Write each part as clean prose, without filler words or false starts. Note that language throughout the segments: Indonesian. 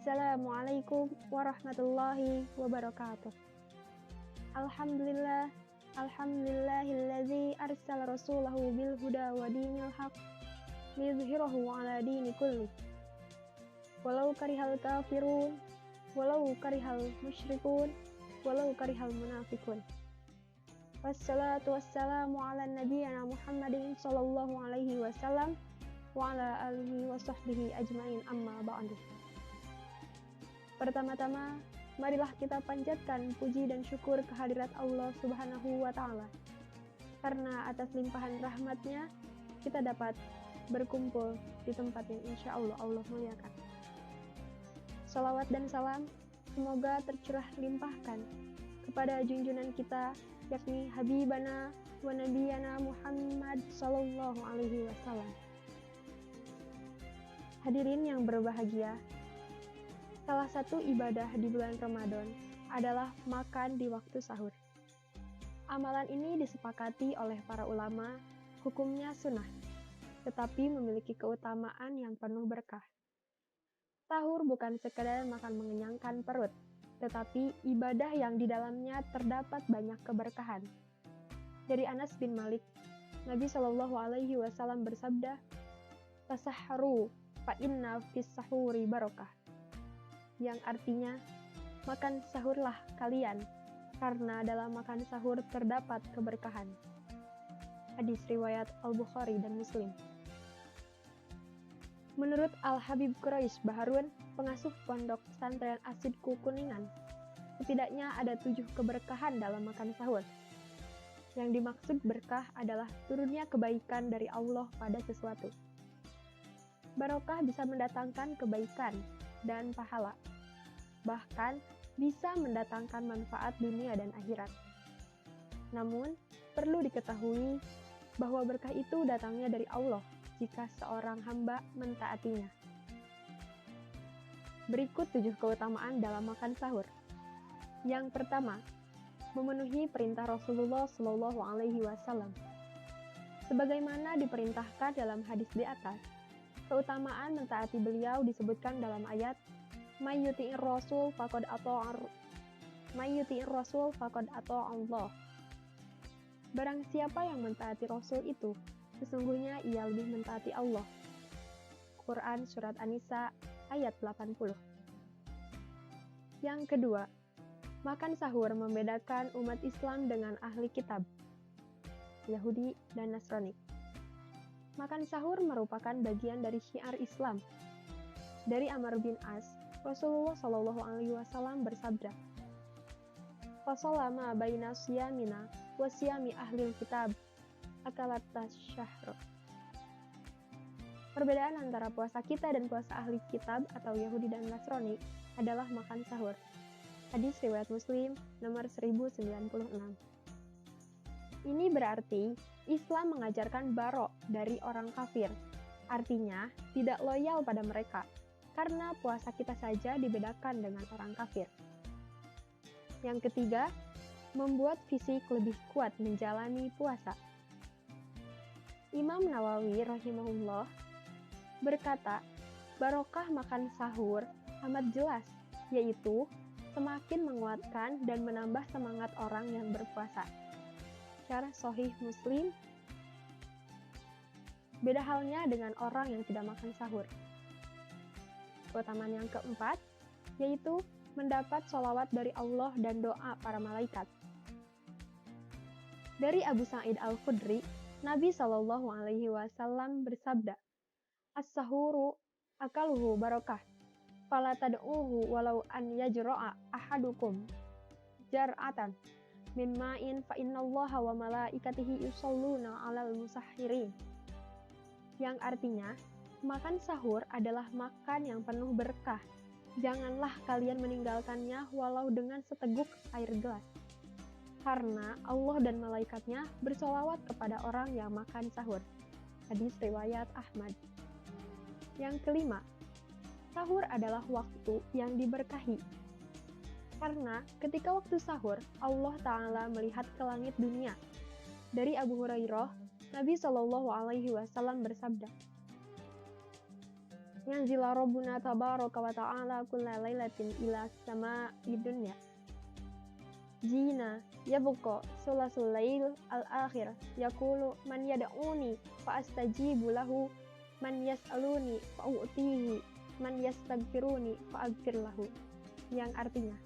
Assalamualaikum warahmatullahi wabarakatuh. Alhamdulillah, alhamdulillahilladzi arsala rasulahu bil huda wa dinil haq liyudhhirahu 'ala dini kulli. Walau karihal kafirun, walau karihal musyrikun, walau karihal munafiqun. Wassalatu wassalamu ala nabiyyina Muhammadin sallallahu alaihi wasallam wa ala alihi wa sahbihi ajmain, amma ba'du. Pertama-tama, marilah kita panjatkan puji dan syukur kehadirat Allah Subhanahu wa Ta'ala, karena atas limpahan rahmat-Nya kita dapat berkumpul di tempat yang insya Allah muliakan. Salawat dan salam semoga tercurah limpahkan kepada junjungan kita, yakni Habibana wa Nabiyana Muhammad sallallahu alaihi wasallam. Hadirin yang berbahagia, salah satu ibadah di bulan Ramadan adalah makan di waktu sahur. Amalan ini disepakati oleh para ulama, hukumnya sunnah, tetapi memiliki keutamaan yang penuh berkah. Sahur bukan sekadar makan mengenyangkan perut, tetapi ibadah yang di dalamnya terdapat banyak keberkahan. Dari Anas bin Malik, Nabi Shallallahu Alaihi Wasallam bersabda, "Tasahharu, fa inna fis sahuri barokah." Yang artinya, makan sahurlah kalian, karena dalam makan sahur terdapat keberkahan. Hadis riwayat Al-Bukhari dan Muslim. Menurut Al-Habib Quraish Baharun, pengasuh pondok pesantren Asidku Kuningan, setidaknya ada 7 keberkahan dalam makan sahur. Yang dimaksud berkah adalah turunnya kebaikan dari Allah pada sesuatu. Barokah bisa mendatangkan kebaikan dan pahala, bahkan bisa mendatangkan manfaat dunia dan akhirat. Namun, perlu diketahui bahwa berkah itu datangnya dari Allah jika seorang hamba mentaatinya. Berikut 7 keutamaan dalam makan sahur. Yang pertama, memenuhi perintah Rasulullah Shallallahu Alaihi Wasallam. Sebagaimana diperintahkan dalam hadis di atas, keutamaan mentaati beliau disebutkan dalam ayat May yuti'ir rasul faqad ata'a Allah. Barang siapa yang mentaati Rasul itu, sesungguhnya ia lebih mentaati Allah. Quran Surat An-Nisa ayat 80. Yang kedua, makan sahur membedakan umat Islam dengan ahli kitab, Yahudi dan Nasrani. Makan sahur merupakan bagian dari syiar Islam. Dari Amr bin As, Rasulullah Shallallahu Alaihi Wasallam bersabda, "Fasolama baina siyamina wa siyami ahlil kitab akalat tasyahr." Perbedaan antara puasa kita dan puasa ahli kitab atau Yahudi dan Nasrani adalah makan sahur. Hadis riwayat Muslim nomor 1096. Ini berarti Islam mengajarkan barok dari orang kafir, artinya tidak loyal pada mereka, karena puasa kita saja dibedakan dengan orang kafir. Yang ketiga, membuat fisik lebih kuat menjalani puasa. Imam Nawawi rahimahullah berkata, barokah makan sahur amat jelas, yaitu semakin menguatkan dan menambah semangat orang yang berpuasa. Syarah Sahih Muslim. Beda halnya dengan orang yang tidak makan sahur. Keutamaan yang keempat, yaitu mendapat sholawat dari Allah dan doa para malaikat. Dari Abu Sa'id Al-Khudri, Nabi Shallallahu Alaihi Wasallam bersabda, "As-sahuru akaluhu barokah, fala tad'uhu walau an yajra'a ahadukum jar'atan min ma'in fa innallaha wa malaikatihi yusholluna 'alal musahhirin." Yang artinya, makan sahur adalah makan yang penuh berkah. Janganlah kalian meninggalkannya walau dengan seteguk air gelas. Karena Allah dan malaikatnya bersolawat kepada orang yang makan sahur. Hadis riwayat Ahmad. Yang kelima, sahur adalah waktu yang diberkahi. Karena ketika waktu sahur, Allah Ta'ala melihat ke langit dunia. Dari Abu Hurairah, Nabi Shallallahu Alaihi Wasallam bersabda, yanzila rabbuna tabaraka wa ta'ala kulla lailatin ila sama'i dunya. Jina yabqa sulasul lail al-akhir yaqulu man yad'uni fa astajibu lahu man yas'aluni fa u'tihi man yastaghfiruni fa aghfir lahu. Yang artinya,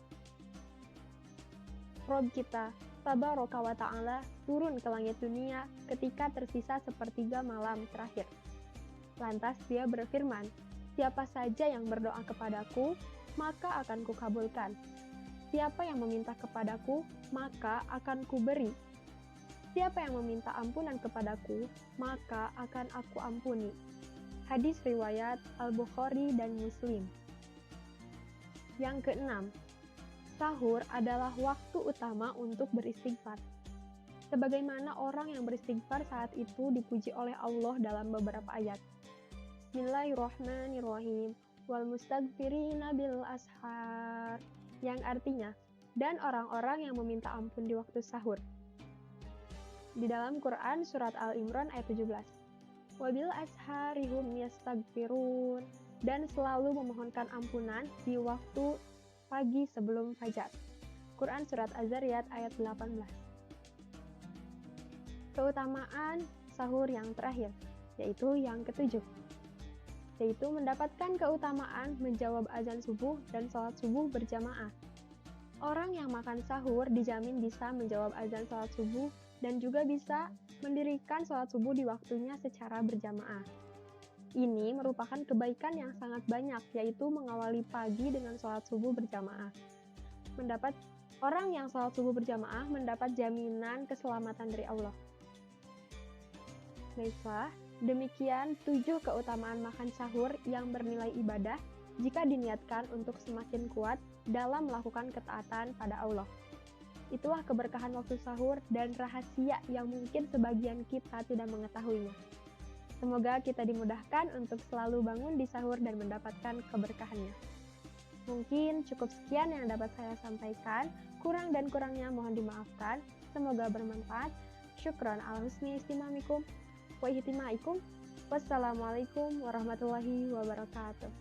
Rob kita tabaraka wa ta'ala turun ke langit dunia ketika tersisa sepertiga malam terakhir. Lantas dia berfirman, siapa saja yang berdoa kepadaku, maka akan kukabulkan. Siapa yang meminta kepadaku, maka akan kuberi. Siapa yang meminta ampunan kepadaku, maka akan aku ampuni. Hadis riwayat Al-Bukhari dan Muslim. Yang keenam, sahur adalah waktu utama untuk beristighfar. Sebagaimana orang yang beristighfar saat itu dipuji oleh Allah dalam beberapa ayat. Bismillahirrahmanirrahim. Wal mustaghfirina bil ashar. Yang artinya, dan orang-orang yang meminta ampun di waktu sahur. Di dalam Quran surat Al-Imran ayat 17. Wabil asharihum yastaghfirun. Dan selalu memohonkan ampunan di waktu pagi sebelum fajar. Quran surat Az-Zariyat ayat 18. Keutamaan sahur yang terakhir, yaitu yang ketujuh, yaitu mendapatkan keutamaan menjawab azan subuh dan sholat subuh berjamaah. Orang yang makan sahur dijamin bisa menjawab azan sholat subuh dan juga bisa mendirikan sholat subuh di waktunya secara berjamaah. Ini merupakan kebaikan yang sangat banyak, yaitu mengawali pagi dengan sholat subuh berjamaah. Orang yang sholat subuh berjamaah mendapat jaminan keselamatan dari Allah. Baiklah, demikian 7 keutamaan makan sahur yang bernilai ibadah jika diniatkan untuk semakin kuat dalam melakukan ketaatan pada Allah. Itulah keberkahan waktu sahur dan rahasia yang mungkin sebagian kita tidak mengetahuinya. Semoga kita dimudahkan untuk selalu bangun di sahur dan mendapatkan keberkahannya. Mungkin cukup sekian yang dapat saya sampaikan. Kurang dan kurangnya mohon dimaafkan. Semoga bermanfaat. Syukran ala husni istimamikum wa ihtimaikum. Wassalamualaikum warahmatullahi wabarakatuh.